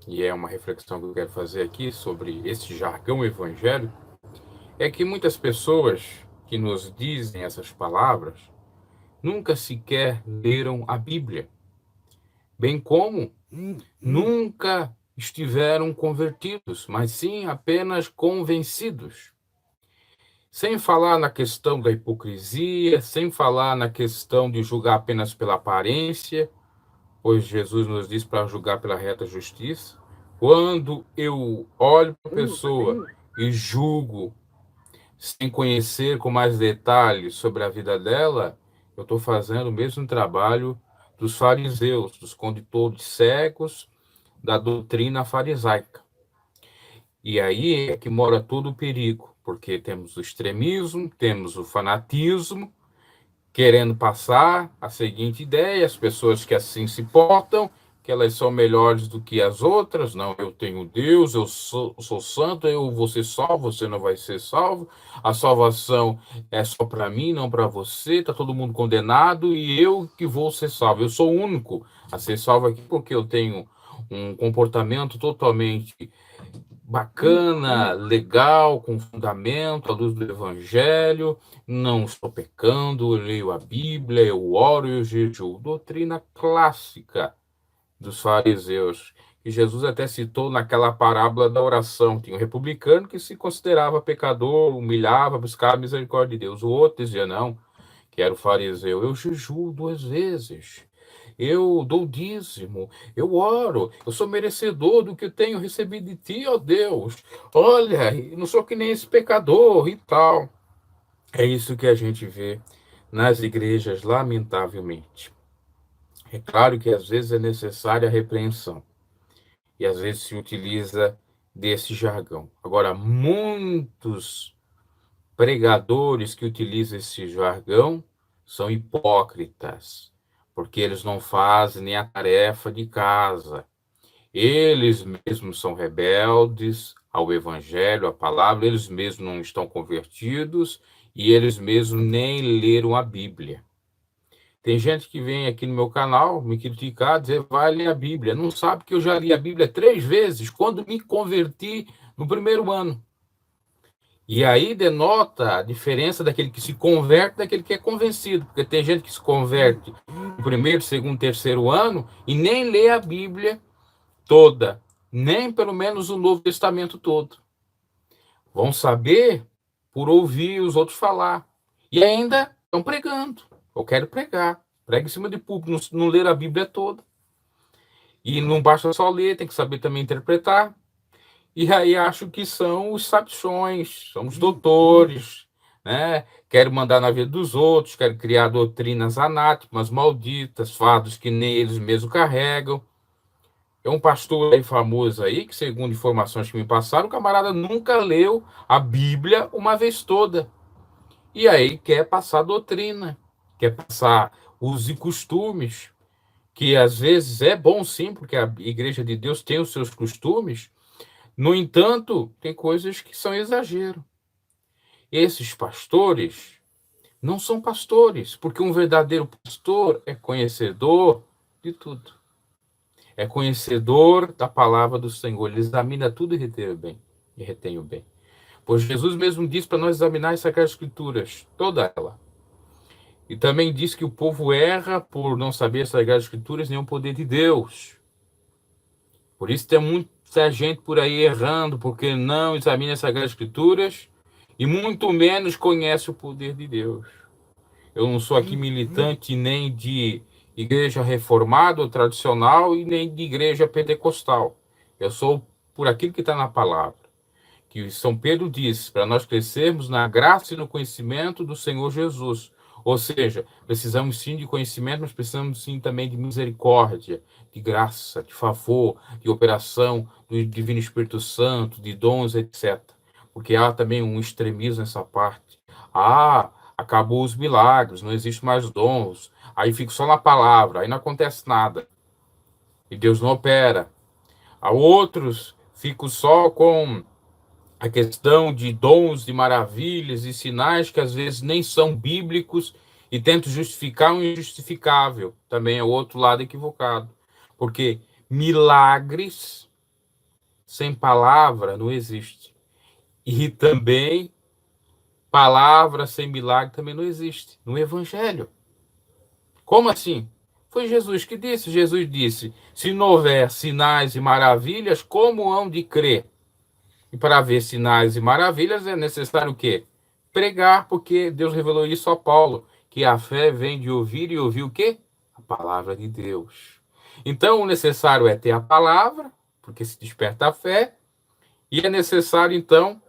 e é uma reflexão que eu quero fazer aqui sobre esse jargão evangélico, é que muitas pessoas que nos dizem essas palavras nunca sequer leram a Bíblia, bem como nunca estiveram convertidos, mas sim apenas convencidos. Sem falar na questão da hipocrisia, sem falar na questão de julgar apenas pela aparência, pois Jesus nos diz para julgar pela reta justiça. Quando eu olho para a pessoa e julgo sem conhecer com mais detalhes sobre a vida dela, eu estou fazendo o mesmo trabalho dos fariseus, dos condutores cegos da doutrina farisaica. E aí é que mora todo o perigo, porque temos o extremismo, temos o fanatismo, querendo passar a seguinte ideia: as pessoas que assim se portam, que elas são melhores do que as outras. Não, eu tenho Deus, eu sou santo, eu vou ser salvo, você não vai ser salvo. A salvação é só para mim, não para você. Está todo mundo condenado e eu que vou ser salvo. Eu sou o único a ser salvo aqui porque eu tenho um comportamento totalmente bacana, legal, com fundamento, à luz do Evangelho, não estou pecando, eu leio a Bíblia, eu oro e eu jejuo. Doutrina clássica dos fariseus, que Jesus até citou naquela parábola da oração. Tinha um republicano que se considerava pecador, humilhava, buscava a misericórdia de Deus. O outro dizia, não, que era o fariseu, eu jejuo 2 vezes. Eu dou dízimo, eu oro, eu sou merecedor do que eu tenho recebido de ti, ó Deus. Olha, não sou que nem esse pecador e tal. É isso que a gente vê nas igrejas, lamentavelmente. É claro que às vezes é necessária a repreensão e às vezes se utiliza desse jargão. Agora, muitos pregadores que utilizam esse jargão são hipócritas, porque eles não fazem nem a tarefa de casa. Eles mesmos são rebeldes ao evangelho, à palavra, eles mesmos não estão convertidos e eles mesmos nem leram a Bíblia. Tem gente que vem aqui no meu canal me criticar, dizer, vai ler a Bíblia. Não sabe que eu já li a Bíblia 3 vezes, quando me converti no primeiro ano. E aí denota a diferença daquele que se converte daquele que é convencido. Porque tem gente que se converte no primeiro, segundo, terceiro ano e nem lê a Bíblia toda, nem pelo menos o Novo Testamento todo. Vão saber por ouvir os outros falar. E ainda estão pregando. Eu quero pregar. Prega em cima de público, não ler a Bíblia toda. E não basta só ler, tem que saber também interpretar. E aí acho que são os sabichões, são os doutores, né? Querem mandar na vida dos outros, querem criar doutrinas anátemas, malditas, fardos que nem eles mesmos carregam. É um pastor aí famoso aí, que segundo informações que me passaram, o camarada nunca leu a Bíblia uma vez toda. E aí quer passar doutrina, quer passar usos e costumes, que às vezes é bom sim, porque a Igreja de Deus tem os seus costumes. No entanto, tem coisas que são exagero. Esses pastores não são pastores, porque um verdadeiro pastor é conhecedor de tudo. É conhecedor da palavra do Senhor. Ele examina tudo e retém o bem. Pois Jesus mesmo diz para nós examinar as Sagradas Escrituras, toda ela. E também diz que o povo erra por não saber as Sagradas Escrituras nem o poder de Deus. Por isso tem muita gente por aí errando, porque não examina as Sagradas Escrituras e muito menos conhece o poder de Deus. Eu não sou aqui militante nem de igreja reformada ou tradicional e nem de igreja pentecostal. Eu sou por aquilo que está na palavra. Que São Pedro diz, para nós crescermos na graça e no conhecimento do Senhor Jesus. Ou seja, precisamos sim de conhecimento, mas precisamos sim também de misericórdia, de graça, de favor, de operação do Divino Espírito Santo, de dons, etc. Porque há também um extremismo nessa parte. Acabou os milagres, não existe mais dons. Aí fico só na palavra, aí não acontece nada. E Deus não opera. Há outros, fico só com a questão de dons, de maravilhas e sinais que às vezes nem são bíblicos e tento justificar o injustificável. Também é o outro lado equivocado. Porque milagres sem palavra não existe. E também palavra sem milagre também não existe no Evangelho. Como assim? Foi Jesus que disse. Jesus disse: se não houver sinais e maravilhas, como hão de crer? E para ver sinais e maravilhas é necessário o quê? Pregar, porque Deus revelou isso a Paulo, que a fé vem de ouvir e ouvir o quê? A palavra de Deus. Então, o necessário é ter a palavra, porque se desperta a fé, e é necessário, então,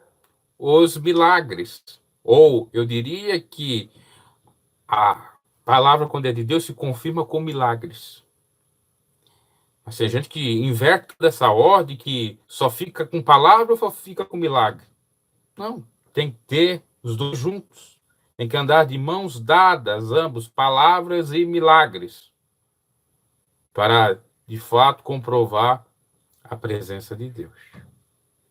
os milagres. Ou eu diria que a palavra, quando é de Deus, se confirma com milagres. Mas tem gente que inverte dessa ordem, que só fica com palavra ou só fica com milagre. Não, tem que ter os dois juntos. Tem que andar de mãos dadas, ambos, palavras e milagres, para, de fato, comprovar a presença de Deus.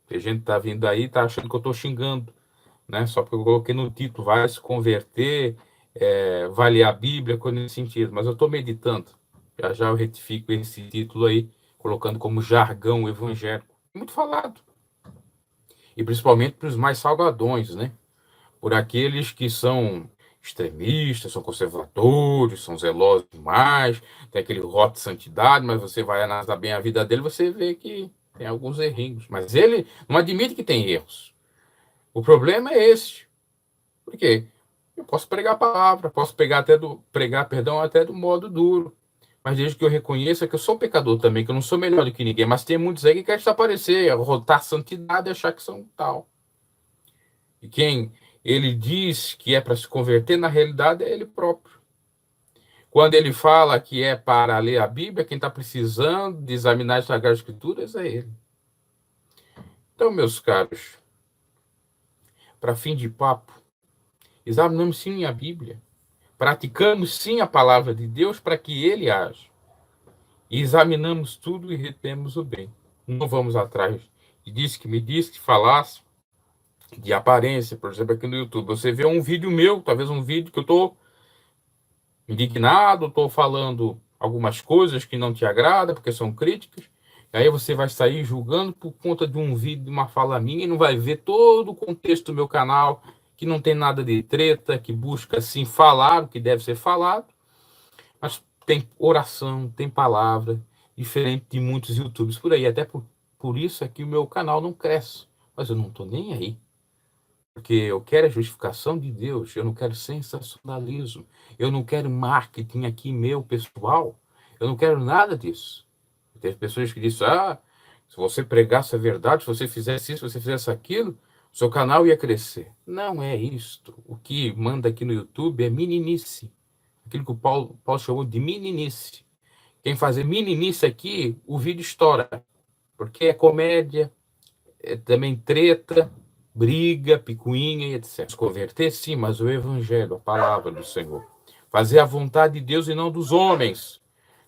Tem gente que está vindo aí e está achando que eu estou xingando, né? Só porque eu coloquei no título, vai se converter, vai ler a Bíblia, coisa nesse sentido. Mas eu estou meditando. Já já eu retifico esse título aí, colocando como jargão evangélico. Muito falado. E principalmente para os mais salgadões, né? Por aqueles que são extremistas, são conservadores, são zelosos demais, tem aquele rótulo de santidade, mas você vai analisar bem a vida dele, você vê que tem alguns errinhos. Mas ele não admite que tem erros. O problema é esse. Por quê? Eu posso pregar a palavra, posso pregar, perdão, até do modo duro. Mas desde que eu reconheça que eu sou pecador também, que eu não sou melhor do que ninguém. Mas tem muitos aí que querem desaparecer, rotar santidade e achar que são tal. E quem ele diz que é para se converter, na realidade é ele próprio. Quando ele fala que é para ler a Bíblia, quem está precisando de examinar as Sagradas Escrituras é ele. Então, meus caros, para fim de papo, examinamos sim a Bíblia. Praticamos sim a palavra de Deus para que ele haja. E examinamos tudo e retemos o bem. Não vamos atrás de disse que falasse de aparência, por exemplo, aqui no YouTube. Você vê um vídeo meu, talvez um vídeo que eu estou indignado, estou falando algumas coisas que não te agradam, porque são críticas, e aí você vai sair julgando por conta de um vídeo, de uma fala minha, e não vai ver todo o contexto do meu canal, que não tem nada de treta, que busca, sim, falar o que deve ser falado, mas tem oração, tem palavra, diferente de muitos YouTubers por aí, até por isso é que o meu canal não cresce, mas eu não estou nem aí. Porque eu quero a justificação de Deus, eu não quero sensacionalismo, eu não quero marketing aqui meu pessoal, eu não quero nada disso. Teve pessoas que disseram, se você pregasse a verdade, se você fizesse isso, se você fizesse aquilo, seu canal ia crescer. Não é isto. O que manda aqui no YouTube é meninice. Aquilo que o Paulo chamou de meninice. Quem fazer meninice aqui, o vídeo estoura. Porque é comédia, é também treta, briga, picuinha e etc. Se converter, sim, mas o evangelho, a palavra do Senhor. Fazer a vontade de Deus e não dos homens.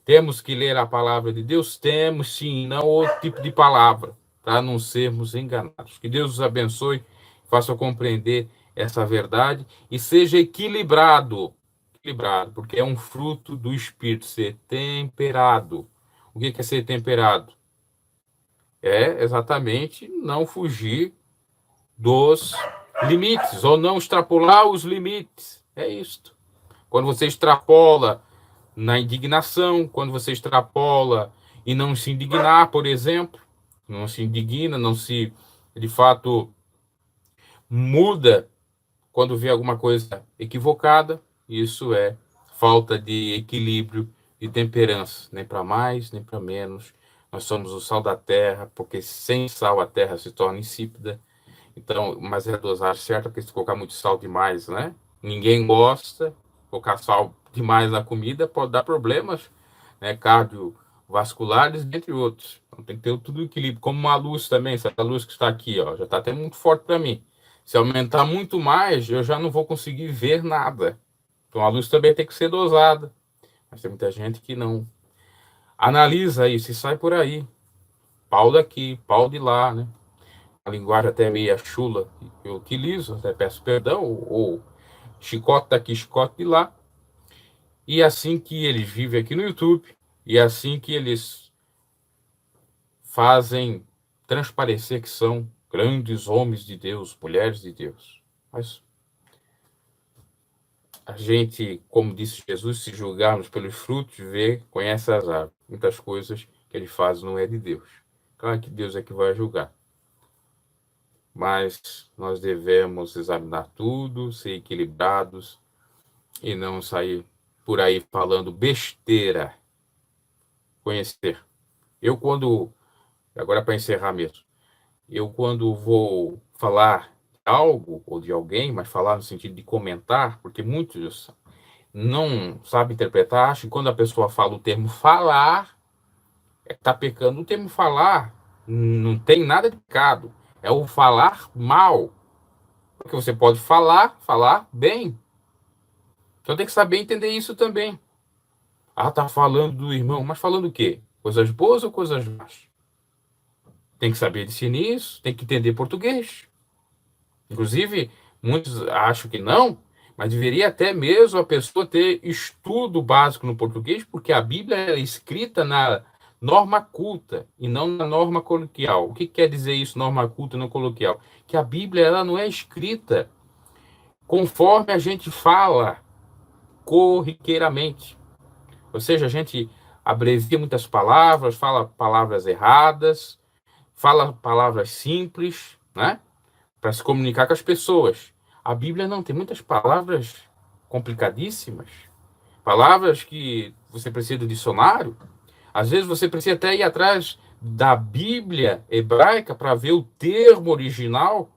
Temos que ler a palavra de Deus? Temos, sim, não outro tipo de palavra, para não sermos enganados. Que Deus os abençoe, faça compreender essa verdade e seja equilibrado. Equilibrado, porque é um fruto do Espírito, ser temperado. O que é ser temperado? É exatamente não fugir dos limites, ou não extrapolar os limites. É isto. Quando você extrapola na indignação, quando você extrapola e não se indignar, por exemplo, não se indigna, não se, de fato, muda quando vê alguma coisa equivocada, isso é falta de equilíbrio e temperança, nem para mais, nem para menos. Nós somos o sal da terra, porque sem sal a terra se torna insípida. Então, mas é a dosagem certa, porque se colocar muito sal demais, né? Ninguém gosta. Colocar sal demais na comida pode dar problemas, né? Cardiovasculares, entre outros. Então, tem que ter tudo equilíbrio. Como uma luz também, essa luz que está aqui, ó, já está até muito forte para mim. Se aumentar muito mais, eu já não vou conseguir ver nada. Então, a luz também tem que ser dosada. Mas tem muita gente que não analisa isso e sai por aí. Pau daqui, pau de lá, né? A linguagem até meio chula que eu utilizo, até peço perdão, ou chicote daqui, chicote de lá. E é assim que eles vivem aqui no YouTube, e é assim que eles fazem transparecer que são grandes homens de Deus, mulheres de Deus. Mas a gente, como disse Jesus, se julgarmos pelos frutos, conhece as árvores. Muitas coisas que ele faz não é de Deus. Claro que Deus é que vai julgar. Mas nós devemos examinar tudo, ser equilibrados e não sair por aí falando besteira. Conhecer. Agora para encerrar mesmo, eu quando vou falar de algo ou de alguém, mas falar no sentido de comentar, porque muitos não sabem interpretar, acham que quando a pessoa fala o termo falar, está pecando. O termo falar não tem nada de pecado, é o falar mal. Porque você pode falar bem. Então tem que saber entender isso também. Ah, tá falando do irmão, mas falando o quê? Coisas boas ou coisas más? Tem que saber discernir isso, tem que entender português. Inclusive, muitos acham que não, mas deveria até mesmo a pessoa ter estudo básico no português, porque a Bíblia é escrita na norma culta e não na norma coloquial. O que quer dizer isso, norma culta e não coloquial? Que a Bíblia ela não é escrita conforme a gente fala corriqueiramente. Ou seja, a gente abrevia muitas palavras, fala palavras erradas, fala palavras simples, né? Para se comunicar com as pessoas. A Bíblia não tem muitas palavras complicadíssimas, palavras que você precisa do dicionário. Às vezes você precisa até ir atrás da Bíblia hebraica para ver o termo original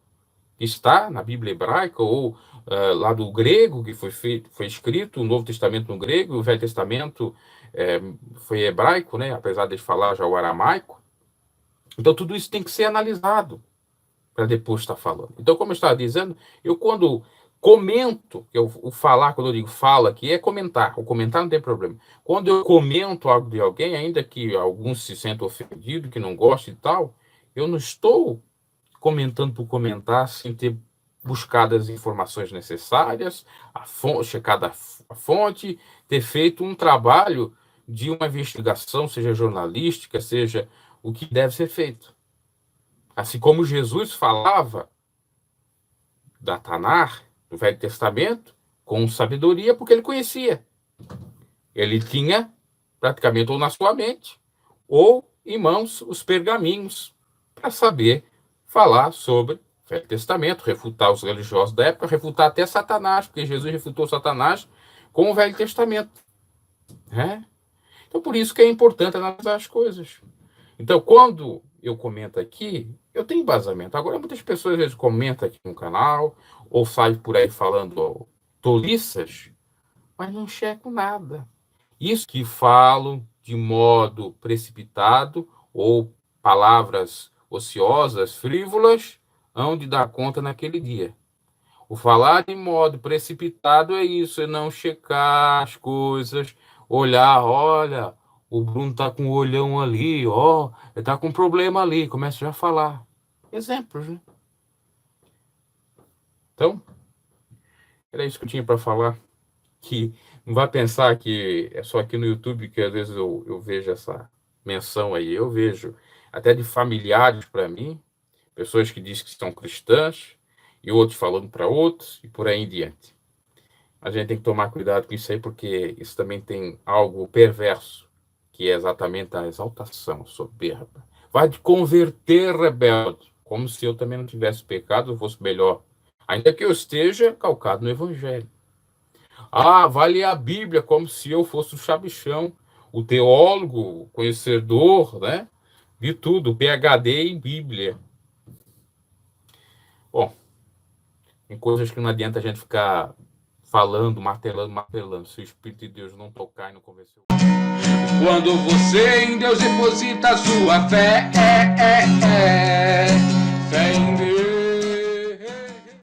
que está na Bíblia hebraica ou lá do grego que foi escrito, o Novo Testamento no grego, o Velho Testamento foi hebraico, né? Apesar de falar já o aramaico. Então tudo isso tem que ser analisado para depois estar falando. Então, como eu estava dizendo, eu quando comento, o falar, quando eu digo fala aqui, é comentar. O comentar não tem problema. Quando eu comento algo de alguém, ainda que alguns se sentam ofendidos, que não gostem e tal, eu não estou comentando por comentar sem ter buscado as informações necessárias, checado a fonte, ter feito um trabalho de uma investigação, seja jornalística, seja o que deve ser feito. Assim como Jesus falava da Tanar, do Velho Testamento, com sabedoria, porque ele conhecia. Ele tinha praticamente ou na sua mente, ou em mãos, os pergaminhos, para saber falar sobre o Velho Testamento, refutar os religiosos da época, refutar até Satanás, porque Jesus refutou Satanás com o Velho Testamento. Então, por isso que é importante analisar as coisas. Então, quando eu comento aqui, eu tenho embasamento. Agora, muitas pessoas às vezes comentam aqui no canal, ou saem por aí falando toliças, mas não checam nada. Isso que falo de modo precipitado, ou palavras ociosas, frívolas, hão de dar conta naquele dia. O falar de modo precipitado é isso, é não checar as coisas, olhar, olha, o Bruno tá com um olhão ali, ó, ele tá com um problema ali, começa já a falar. Exemplos, né? Então, era isso que eu tinha para falar. Que não vai pensar que é só aqui no YouTube que às vezes eu vejo essa menção aí. Eu vejo até de familiares para mim, pessoas que dizem que são cristãs, e outros falando para outros, e por aí em diante. A gente tem que tomar cuidado com isso aí, porque isso também tem algo perverso, que é exatamente a exaltação, a soberba. Vai te converter, rebelde, como se eu também não tivesse pecado, eu fosse melhor. Ainda que eu esteja calcado no Evangelho. Ah, vai ler a Bíblia como se eu fosse o chabichão, o teólogo, o conhecedor, né? De tudo, PhD em Bíblia. Bom, tem coisas que não adianta a gente ficar falando, martelando, se o Espírito de Deus não tocar e não convencer. Quando você em Deus deposita a sua fé em Deus.